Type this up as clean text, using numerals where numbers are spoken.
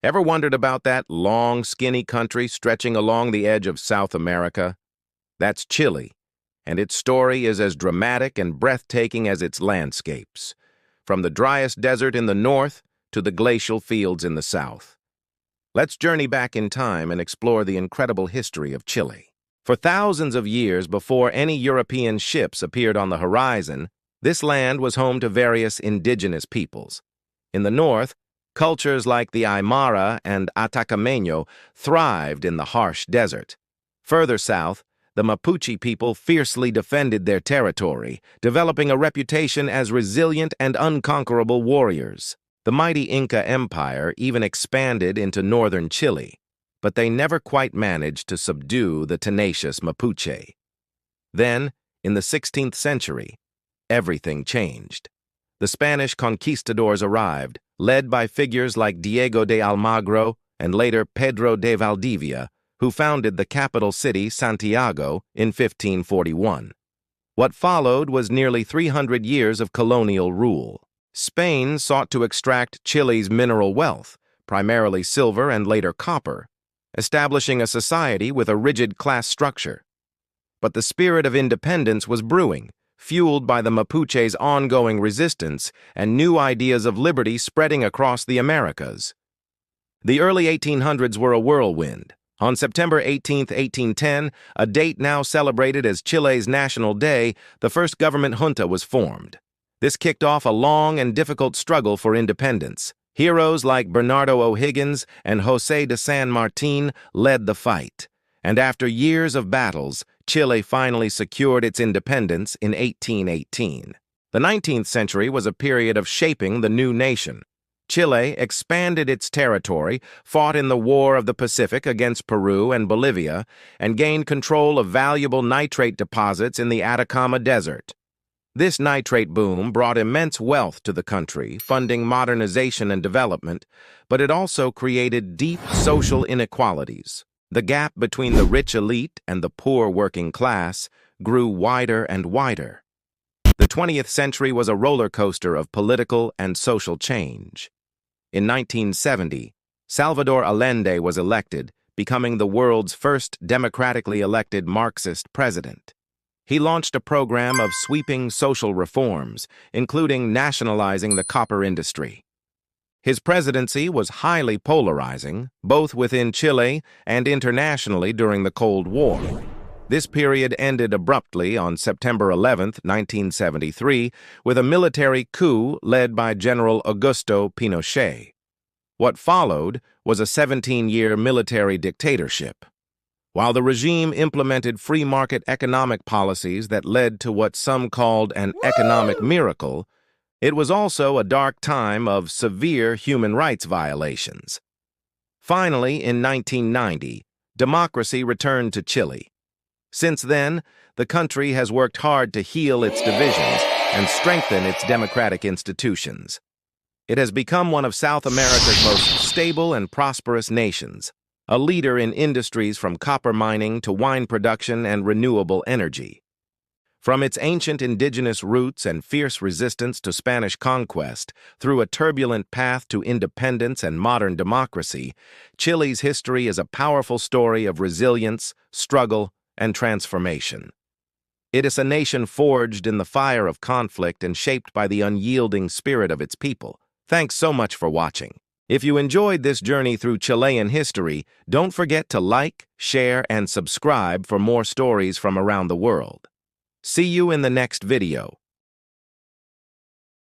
Ever wondered about that long, skinny country stretching along the edge of South America? That's Chile, and its story is as dramatic and breathtaking as its landscapes, from the driest desert in the north to the glacial fields in the south. Let's journey back in time and explore the incredible history of Chile. For thousands of years before any European ships appeared on the horizon, this land was home to various indigenous peoples. In the north, cultures like the Aymara and Atacama thrived in the harsh desert. Further south, the Mapuche people fiercely defended their territory, developing a reputation as resilient and unconquerable warriors. The mighty Inca Empire even expanded into northern Chile, but they never quite managed to subdue the tenacious Mapuche. Then, in the 16th century, everything changed. The Spanish conquistadors arrived, led by figures like Diego de Almagro and later Pedro de Valdivia, who founded the capital city Santiago in 1541. What followed was nearly 300 years of colonial rule. Spain sought to extract Chile's mineral wealth, primarily silver and later copper, establishing a society with a rigid class structure. But the spirit of independence was brewing, fueled by the Mapuche's ongoing resistance and new ideas of liberty spreading across the Americas. The early 1800s were a whirlwind. On September 18, 1810, a date now celebrated as Chile's National Day, the first government junta was formed. This kicked off a long and difficult struggle for independence. Heroes like Bernardo O'Higgins and José de San Martín led the fight, and after years of battles, Chile finally secured its independence in 1818. The 19th century was a period of shaping the new nation. Chile expanded its territory, fought in the War of the Pacific against Peru and Bolivia, and gained control of valuable nitrate deposits in the Atacama Desert. This nitrate boom brought immense wealth to the country, funding modernization and development, but it also created deep social inequalities. The gap between the rich elite and the poor working class grew wider and wider. The 20th century was a roller coaster of political and social change. In 1970, Salvador Allende was elected, becoming the world's first democratically elected Marxist president. He launched a program of sweeping social reforms, including nationalizing the copper industry. His presidency was highly polarizing, both within Chile and internationally during the Cold War. This period ended abruptly on September 11, 1973, with a military coup led by General Augusto Pinochet. What followed was a 17-year military dictatorship. While the regime implemented free market economic policies that led to what some called an economic miracle, it was also a dark time of severe human rights violations. Finally, in 1990, democracy returned to Chile. Since then, the country has worked hard to heal its divisions and strengthen its democratic institutions. It has become one of South America's most stable and prosperous nations, a leader in industries from copper mining to wine production and renewable energy. From its ancient indigenous roots and fierce resistance to Spanish conquest, through a turbulent path to independence and modern democracy, Chile's history is a powerful story of resilience, struggle, and transformation. It is a nation forged in the fire of conflict and shaped by the unyielding spirit of its people. Thanks so much for watching. If you enjoyed this journey through Chilean history, don't forget to like, share, and subscribe for more stories from around the world. See you in the next video.